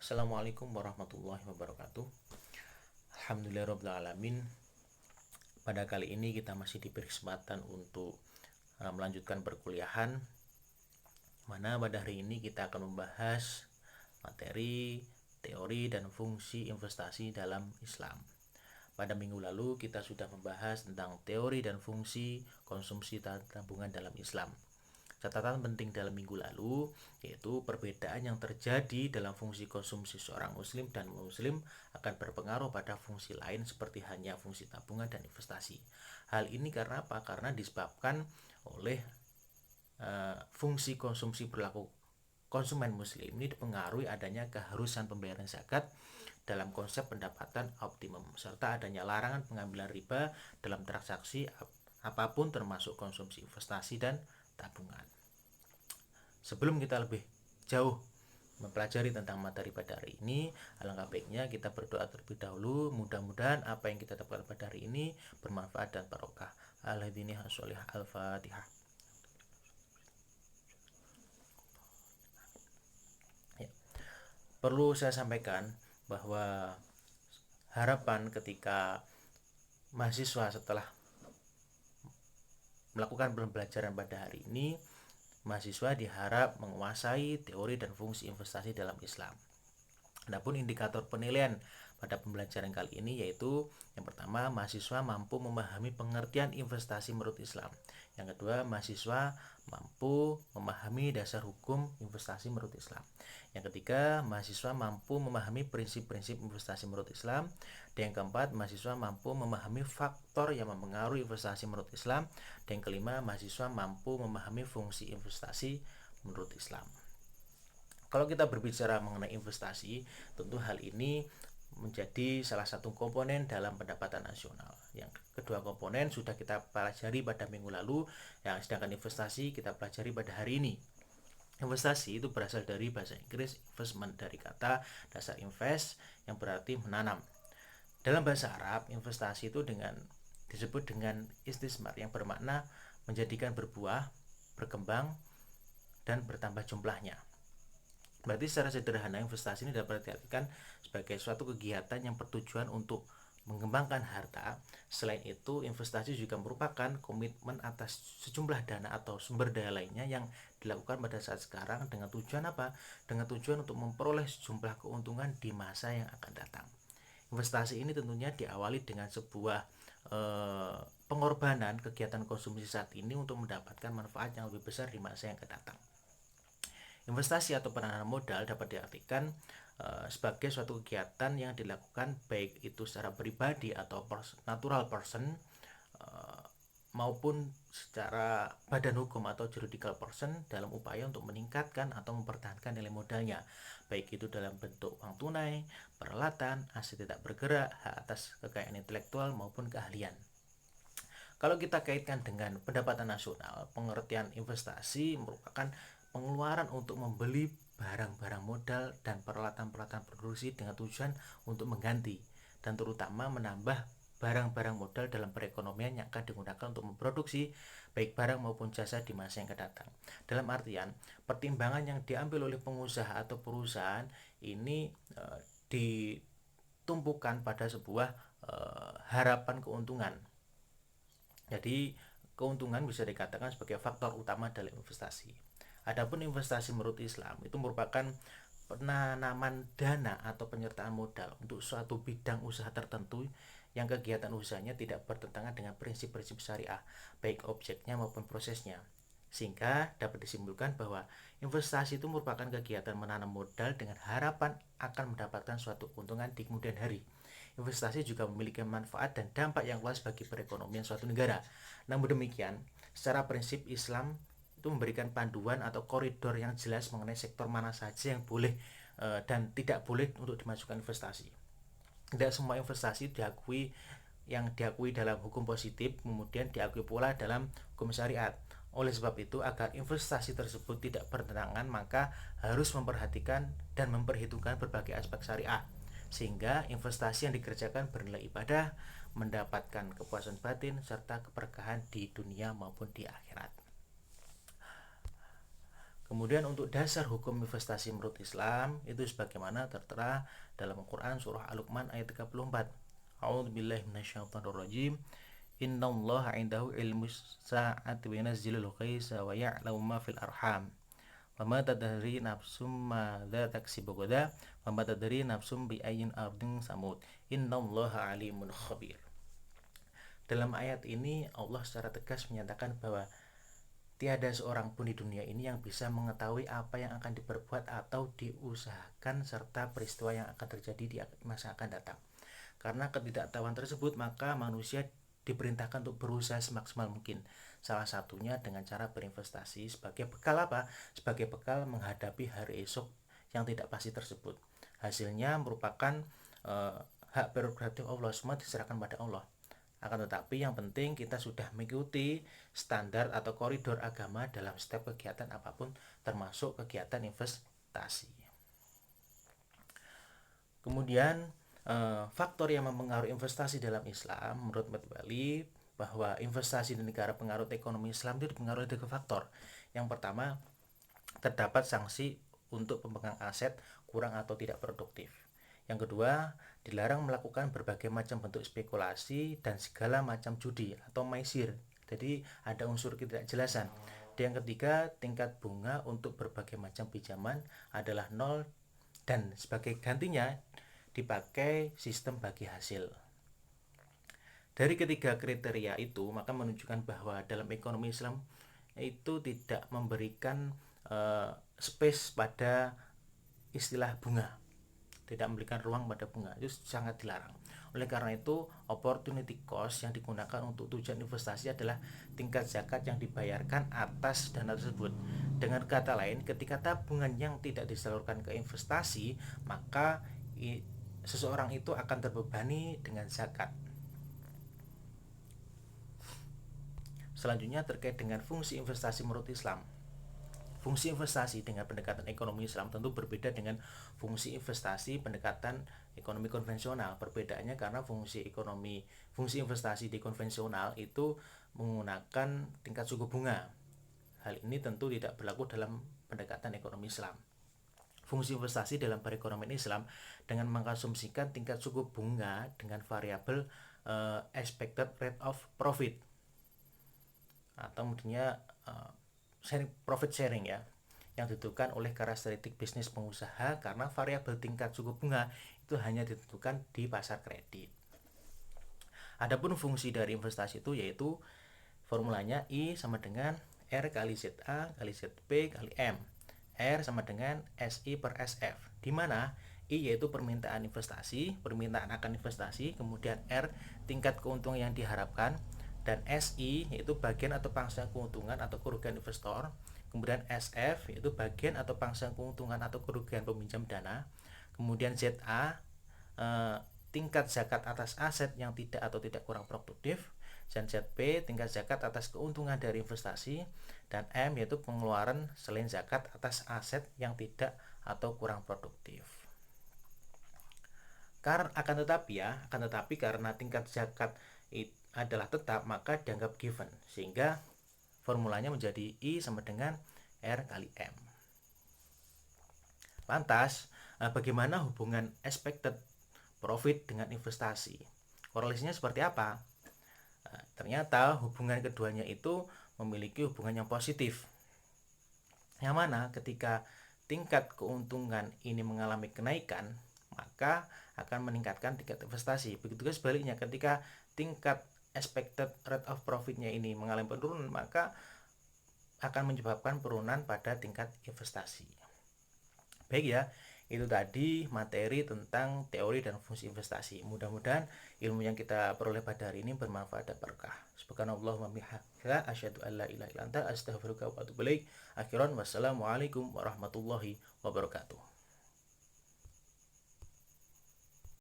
Assalamualaikum warahmatullahi wabarakatuh. Alhamdulillahirabbil alamin. Pada kali ini kita masih diberi kesempatan untuk melanjutkan perkuliahan, mana pada hari ini kita akan membahas materi, teori, dan fungsi investasi dalam Islam. Pada minggu lalu kita sudah membahas tentang teori dan fungsi konsumsi tabungan dalam Islam. Catatan penting dalam minggu lalu yaitu perbedaan yang terjadi dalam fungsi konsumsi seorang muslim dan muslim akan berpengaruh pada fungsi lain seperti hanya fungsi tabungan dan investasi. Hal ini karena apa? Karena disebabkan oleh fungsi konsumsi perilaku konsumen muslim ini dipengaruhi adanya keharusan pembayaran zakat dalam konsep pendapatan optimum serta adanya larangan pengambilan riba dalam transaksi apapun termasuk konsumsi investasi dan tabungan. Sebelum kita lebih jauh mempelajari tentang materi pada hari ini, alangkah baiknya kita berdoa terlebih dahulu. Mudah-mudahan apa yang kita dapatkan pada hari ini bermanfaat dan barokah. Al-Fatihah. Ya. Perlu saya sampaikan bahwa harapan ketika mahasiswa setelah melakukan pembelajaran pada hari ini, mahasiswa diharap menguasai teori dan fungsi investasi dalam Islam. Adapun indikator penilaian pada pembelajaran kali ini yaitu yang pertama, mahasiswa mampu memahami pengertian investasi menurut Islam. Yang kedua, mahasiswa mampu memahami dasar hukum investasi menurut Islam. Yang ketiga, mahasiswa mampu memahami prinsip-prinsip investasi menurut Islam. Dan yang keempat, mahasiswa mampu memahami faktor yang mempengaruhi investasi menurut Islam. Dan yang kelima, mahasiswa mampu memahami fungsi investasi menurut Islam. Kalau kita berbicara mengenai investasi, tentu hal ini menjadi salah satu komponen dalam pendapatan nasional. Yang kedua komponen sudah kita pelajari pada minggu lalu, yang sedangkan investasi kita pelajari pada hari ini. Investasi itu berasal dari bahasa Inggris investment, dari kata dasar invest yang berarti menanam. Dalam bahasa Arab, investasi itu disebut dengan istismar yang bermakna menjadikan berbuah, berkembang, dan bertambah jumlahnya. Berarti secara sederhana investasi ini dapat diartikan sebagai suatu kegiatan yang bertujuan untuk mengembangkan harta. Selain itu, investasi juga merupakan komitmen atas sejumlah dana atau sumber daya lainnya yang dilakukan pada saat sekarang dengan tujuan apa? Dengan tujuan untuk memperoleh sejumlah keuntungan di masa yang akan datang. Investasi ini tentunya diawali dengan sebuah pengorbanan kegiatan konsumsi saat ini untuk mendapatkan manfaat yang lebih besar di masa yang akan datang. Investasi atau penanaman modal dapat diartikan sebagai suatu kegiatan yang dilakukan baik itu secara pribadi atau natural person maupun secara badan hukum atau juridical person dalam upaya untuk meningkatkan atau mempertahankan nilai modalnya, baik itu dalam bentuk uang tunai, peralatan, aset tidak bergerak, hak atas kekayaan intelektual maupun keahlian. Kalau kita kaitkan dengan pendapatan nasional, pengertian investasi merupakan pengeluaran untuk membeli barang-barang modal dan peralatan-peralatan produksi dengan tujuan untuk mengganti dan terutama menambah barang-barang modal dalam perekonomian yang akan digunakan untuk memproduksi baik barang maupun jasa di masa yang akan datang. Dalam artian, pertimbangan yang diambil oleh pengusaha atau perusahaan ini ditumpukan pada sebuah harapan keuntungan. Jadi keuntungan bisa dikatakan sebagai faktor utama dalam investasi. Adapun investasi menurut Islam itu merupakan penanaman dana atau penyertaan modal untuk suatu bidang usaha tertentu yang kegiatan usahanya tidak bertentangan dengan prinsip-prinsip syariah, baik objeknya maupun prosesnya. Sehingga dapat disimpulkan bahwa investasi itu merupakan kegiatan menanam modal dengan harapan akan mendapatkan suatu keuntungan di kemudian hari. Investasi juga memiliki manfaat dan dampak yang luas bagi perekonomian suatu negara. Namun demikian, secara prinsip Islam itu memberikan panduan atau koridor yang jelas mengenai sektor mana saja yang boleh dan tidak boleh untuk dimasukkan investasi. Tidak semua investasi diakui dalam hukum positif, kemudian diakui pula dalam hukum syariat. Oleh sebab itu, agar investasi tersebut tidak bertentangan, maka harus memperhatikan dan memperhitungkan berbagai aspek syariah, sehingga investasi yang dikerjakan bernilai ibadah, mendapatkan kepuasan batin, serta keberkahan di dunia maupun di akhirat. Kemudian untuk dasar hukum investasi menurut Islam itu sebagaimana tertera dalam Al-Quran surah Al-Luqman ayat 34. A'udzubillahi minasyaitonirrajim. Innallaha 'indahu ilmus sa'ati wa yunazzilul ghaitsa wa ya'lamu ma fil arham. Wa ma tadri nafsum madza taksibu ghadan wa ma tadri nafsum bi ayyin ardin samut. Innallaha 'alimun khabir. Dalam ayat ini Allah secara tegas menyatakan bahwa tiada seorang pun di dunia ini yang bisa mengetahui apa yang akan diperbuat atau diusahakan serta peristiwa yang akan terjadi di masa akan datang. Karena ketidaktahuan tersebut, maka manusia diperintahkan untuk berusaha semaksimal mungkin. Salah satunya dengan cara berinvestasi sebagai bekal apa? Sebagai bekal menghadapi hari esok yang tidak pasti tersebut. Hasilnya merupakan hak prerogatif Allah, semua diserahkan pada Allah. Akan tetapi yang penting kita sudah mengikuti standar atau koridor agama dalam setiap kegiatan apapun, termasuk kegiatan investasi. Kemudian faktor yang mempengaruhi investasi dalam Islam menurut Bali bahwa investasi di negara pengaruh ekonomi Islam itu dipengaruhi oleh 3 faktor. Yang pertama, terdapat sanksi untuk pemegang aset kurang atau tidak produktif. Yang kedua, dilarang melakukan berbagai macam bentuk spekulasi dan segala macam judi atau maisir. Jadi ada unsur ketidakjelasan. Dan yang ketiga, tingkat bunga untuk berbagai macam pinjaman adalah 0 dan sebagai gantinya dipakai sistem bagi hasil. Dari ketiga kriteria itu, maka menunjukkan bahwa dalam ekonomi Islam itu tidak memberikan space pada istilah bunga, tidak memberikan ruang pada bunga, itu sangat dilarang. Oleh karena itu, opportunity cost yang digunakan untuk tujuan investasi adalah tingkat zakat yang dibayarkan atas dana tersebut. Dengan kata lain, ketika tabungan yang tidak disalurkan ke investasi, maka seseorang itu akan terbebani dengan zakat. Selanjutnya terkait dengan fungsi investasi menurut Islam. Fungsi investasi dengan pendekatan ekonomi Islam tentu berbeda dengan fungsi investasi pendekatan ekonomi konvensional. Perbedaannya karena fungsi investasi di konvensional itu menggunakan tingkat suku bunga. Hal ini tentu tidak berlaku dalam pendekatan ekonomi Islam. Fungsi investasi dalam perekonomian Islam dengan mengkonsumsikan tingkat suku bunga dengan variabel expected rate of profit atau mudahnya profit sharing ya, yang ditentukan oleh karakteristik bisnis pengusaha karena variabel tingkat suku bunga itu hanya ditentukan di pasar kredit. Adapun fungsi dari investasi itu yaitu formulanya I sama dengan R kali ZA kali ZP kali M. R sama dengan SI per SF, di mana I yaitu permintaan akan investasi, kemudian R tingkat keuntungan yang diharapkan, dan SI yaitu bagian atau pangsa keuntungan atau kerugian investor, kemudian SF yaitu bagian atau pangsa keuntungan atau kerugian peminjam dana, kemudian ZA tingkat zakat atas aset yang tidak atau tidak kurang produktif, dan ZP tingkat zakat atas keuntungan dari investasi, dan M yaitu pengeluaran selain zakat atas aset yang tidak atau kurang produktif. Akan tetapi karena tingkat zakat adalah tetap, maka dianggap given, sehingga formulanya menjadi I sama dengan R kali M. Lantas, bagaimana hubungan expected profit dengan investasi? Korelasinya seperti apa? Ternyata hubungan keduanya itu memiliki hubungan yang positif. Yang mana ketika tingkat keuntungan ini mengalami kenaikan, maka akan meningkatkan tingkat investasi. Begitu juga sebaliknya, ketika tingkat expected rate of profitnya ini mengalami penurunan, maka akan menyebabkan penurunan pada tingkat investasi. Baik ya, itu tadi materi tentang teori dan fungsi investasi. Mudah-mudahan ilmu yang kita peroleh pada hari ini bermanfaat dan berkah. Subhanallah wa bihamdihi asyhadu an la ilaha illa anta astaghfiruka wa atubu ilaik. Akhiran wassalamualaikum warahmatullahi wabarakatuh.